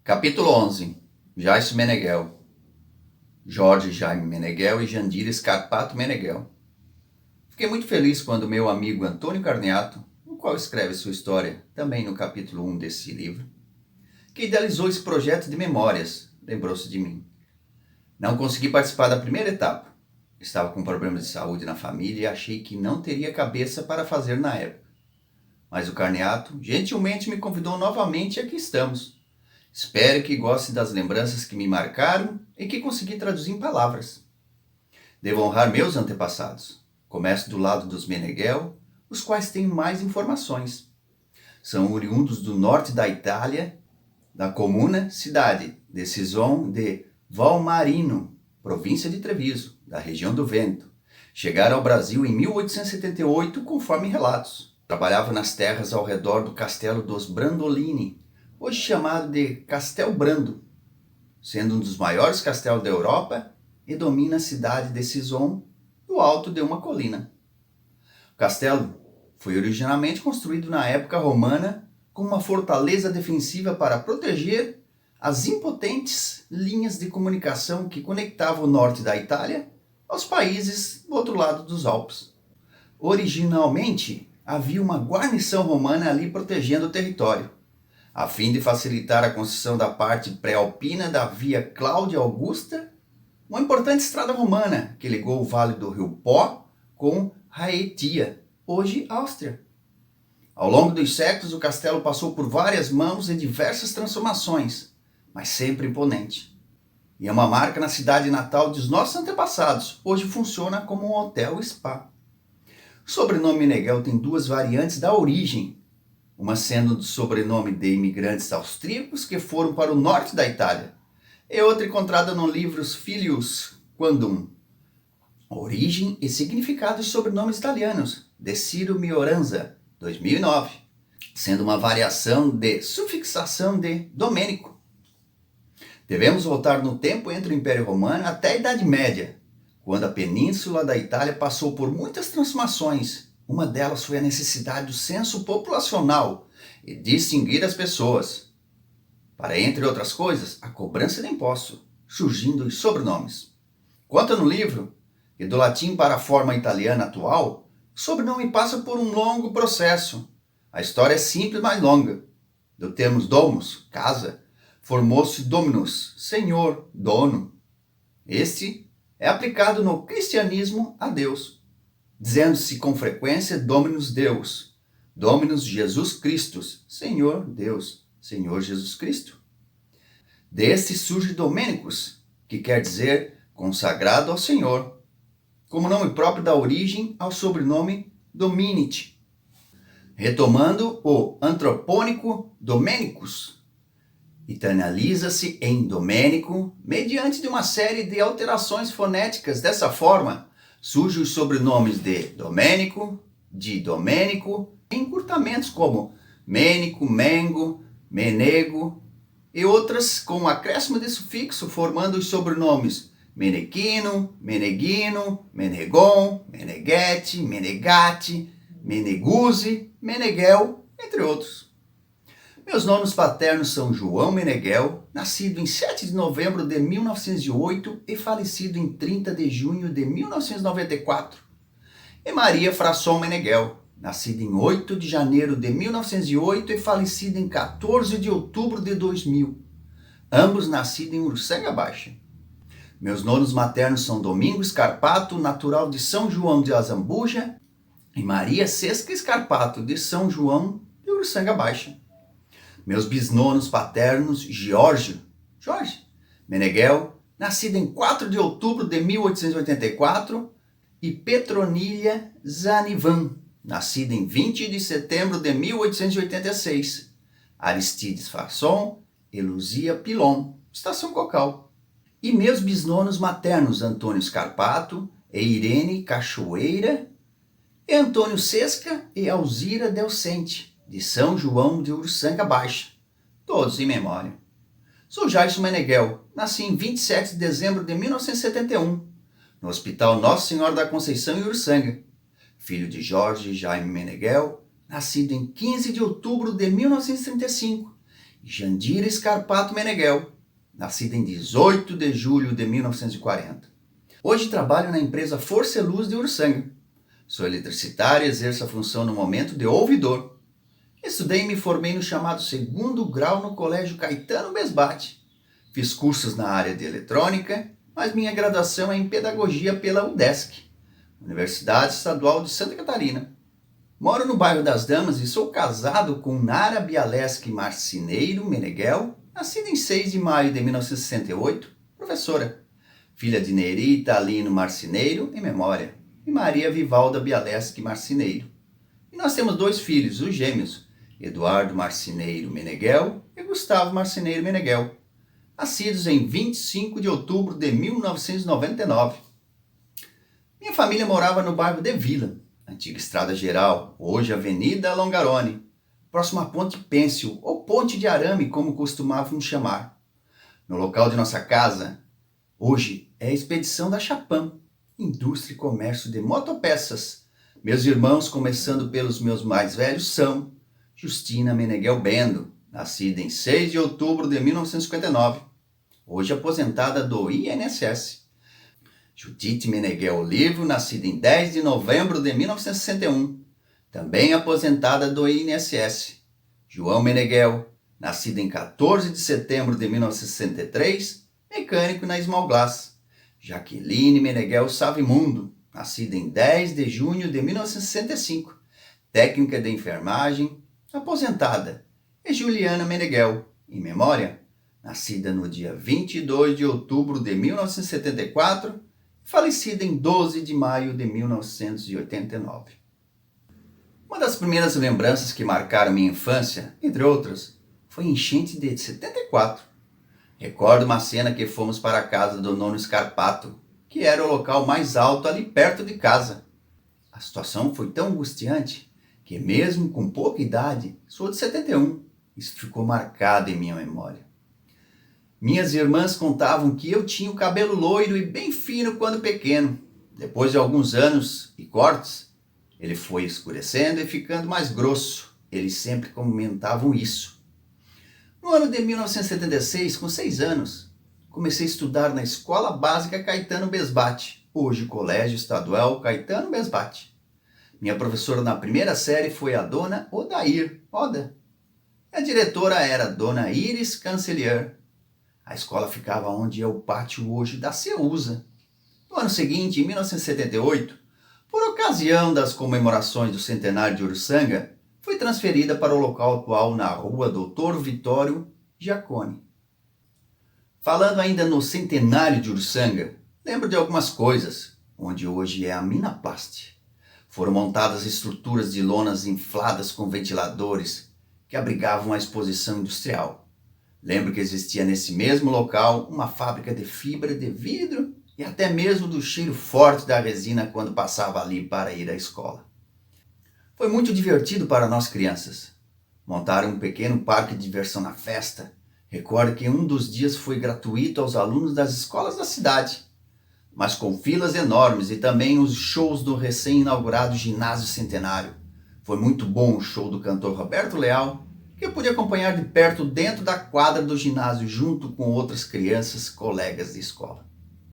Capítulo 11. Jaime Meneghel. Jorge Jaime Meneghel e Jandira Scarpato Meneghel. Fiquei muito feliz quando meu amigo Antônio Carniato, o qual escreve sua história também no capítulo 1 desse livro, que idealizou esse projeto de memórias, lembrou-se de mim. Não consegui participar da primeira etapa. Estava com problemas de saúde na família e achei que não teria cabeça para fazer na época. Mas o Carniato gentilmente me convidou novamente e aqui estamos. Espero que goste das lembranças que me marcaram e que consegui traduzir em palavras. Devo honrar meus antepassados. Começo do lado dos Meneghel, os quais têm mais informações. São oriundos do norte da Itália, da comuna cidade de Sison de Valmarino, província de Treviso, da região do Vêneto. Chegaram ao Brasil em 1878, conforme relatos. Trabalhavam nas terras ao redor do castelo dos Brandolini, hoje chamado de Castel Brando, sendo um dos maiores castelos da Europa e domina a cidade de Sison do alto de uma colina. O castelo foi originalmente construído na época romana como uma fortaleza defensiva para proteger as impotentes linhas de comunicação que conectavam o norte da Itália aos países do outro lado dos Alpes. Originalmente, havia uma guarnição romana ali protegendo o território, a fim de facilitar a construção da parte pré-alpina da Via Cláudia Augusta, uma importante estrada romana que ligou o vale do rio Pó com Raetia, hoje Áustria. Ao longo dos séculos, o castelo passou por várias mãos e diversas transformações, mas sempre imponente. E é uma marca na cidade natal dos nossos antepassados, hoje funciona como um hotel-spa. O sobrenome Meneghel tem duas variantes da origem, uma sendo do sobrenome de imigrantes austríacos que foram para o norte da Itália, e outra encontrada no livro Filius Quandum, Origem e Significado de Sobrenomes Italianos, de Ciro Mioranza, 2009, sendo uma variação de sufixação de Domênico. Devemos voltar no tempo entre o Império Romano até a Idade Média, quando a península da Itália passou por muitas transformações. Uma delas foi a necessidade do censo populacional e distinguir as pessoas. Para, entre outras coisas, a cobrança de imposto, surgindo os sobrenomes. Conta no livro que do latim para a forma italiana atual, o sobrenome passa por um longo processo. A história é simples, mas longa. Do termo domus, casa, formou-se dominus, senhor, dono. Este é aplicado no cristianismo a Deus, dizendo-se com frequência Dominus Deus, Dominus Jesus Christus, Senhor Deus, Senhor Jesus Cristo. Deste surge Domenicus, que quer dizer consagrado ao Senhor, como nome próprio dá origem ao sobrenome Dominiti, retomando o antropônico Domenicus. Italianiza-se em Domênico mediante de uma série de alterações fonéticas. Dessa forma, surgem os sobrenomes de Domênico, encurtamentos como Mênico, Mengo, Menego e outras com acréscimo de sufixo, formando os sobrenomes Menequino, Meneghino, Menegon, Meneghete, Menegate, Meneguzzi, Meneghel, entre outros. Meus nomes paternos são João Meneghel, nascido em 7 de novembro de 1908 e falecido em 30 de junho de 1994. E Maria Frasson Meneghel, nascida em 8 de janeiro de 1908 e falecida em 14 de outubro de 2000. Ambos nascidos em Uruçanga Baixa. Meus nonos maternos são Domingo Scarpato, natural de São João de Azambuja, e Maria Sesca Scarpato, de São João de Uruçanga Baixa. Meus bisnonos paternos, Jorge Meneghel, nascido em 4 de outubro de 1884, e Petronília Zanivan, nascida em 20 de setembro de 1886, Aristides Farson e Luzia Pilon, Estação Cocal. E meus bisnonos maternos, Antônio Scarpato e Irene Cachoeira, e Antônio Sesca e Alzira Delcente, de São João de Uruçanga Baixa, todos em memória. Sou Jaime Meneghel, nasci em 27 de dezembro de 1971, no Hospital Nossa Senhora da Conceição em Uruçanga, filho de Jorge Jaime Meneghel, nascido em 15 de outubro de 1935, Jandira Scarpato Meneghel, nascida em 18 de julho de 1940. Hoje trabalho na empresa Força e Luz de Uruçanga. Sou eletricitário e exerço a função no momento de ouvidor. Estudei e me formei no chamado segundo grau no Colégio Caetano Besbate. Fiz cursos na área de eletrônica, mas minha graduação é em pedagogia pela UDESC, Universidade Estadual de Santa Catarina. Moro no bairro das Damas e sou casado com Nara Bialeski Marcineiro Meneghel, nascida em 6 de maio de 1968, professora. Filha de Neri Italino Marcineiro, em memória, e Maria Vivalda Bialeski Marcineiro. E nós temos 2 filhos, os gêmeos, Eduardo Marcineiro Meneghel e Gustavo Marcineiro Meneghel, nascidos em 25 de outubro de 1999. Minha família morava no bairro de Vila, antiga Estrada Geral, hoje Avenida Longarone, próximo à Ponte Pêncil, ou Ponte de Arame, como costumavam chamar. No local de nossa casa, hoje é a Expedição da Chapam, indústria e comércio de motopeças. Meus irmãos, começando pelos meus mais velhos, são Justina Meneghel Bendo, nascida em 6 de outubro de 1959, hoje aposentada do INSS. Judite Meneghel Olivo, nascida em 10 de novembro de 1961, também aposentada do INSS. João Meneghel, nascido em 14 de setembro de 1963, mecânico na Small Glass. Jaqueline Meneghel Savimundo, nascida em 10 de junho de 1965, técnica de enfermagem, aposentada. E Juliana Meneghel, em memória, nascida no dia 22 de outubro de 1974, falecida em 12 de maio de 1989. Uma das primeiras lembranças que marcaram minha infância, entre outras, foi a enchente de 74. Recordo uma cena que fomos para a casa do nono Scarpato, que era o local mais alto ali perto de casa. A situação foi tão angustiante que, mesmo com pouca idade, sou de 71, isso ficou marcado em minha memória. Minhas irmãs contavam que eu tinha o cabelo loiro e bem fino quando pequeno. Depois de alguns anos e cortes, ele foi escurecendo e ficando mais grosso. Eles sempre comentavam isso. No ano de 1976, com 6 anos, comecei a estudar na Escola Básica Caetano Besbate, hoje Colégio Estadual Caetano Besbate. Minha professora na primeira série foi a dona Odair Oda. A diretora era a dona Iris Cancelier. A escola ficava onde é o pátio hoje da Ceusa. No ano seguinte, em 1978, por ocasião das comemorações do centenário de Uruçanga, foi transferida para o local atual na rua Doutor Vitório Giacone. Falando ainda no centenário de Uruçanga, lembro de algumas coisas, onde hoje é a Minaplast. Foram montadas estruturas de lonas infladas com ventiladores que abrigavam a exposição industrial. Lembro que existia nesse mesmo local uma fábrica de fibra de vidro e até mesmo do cheiro forte da resina quando passava ali para ir à escola. Foi muito divertido para nós crianças. Montaram um pequeno parque de diversão na festa. Recordo que um dos dias foi gratuito aos alunos das escolas da cidade, mas com filas enormes, e também os shows do recém-inaugurado Ginásio Centenário. Foi muito bom o show do cantor Roberto Leal, que eu pude acompanhar de perto dentro da quadra do ginásio junto com outras crianças, colegas de escola.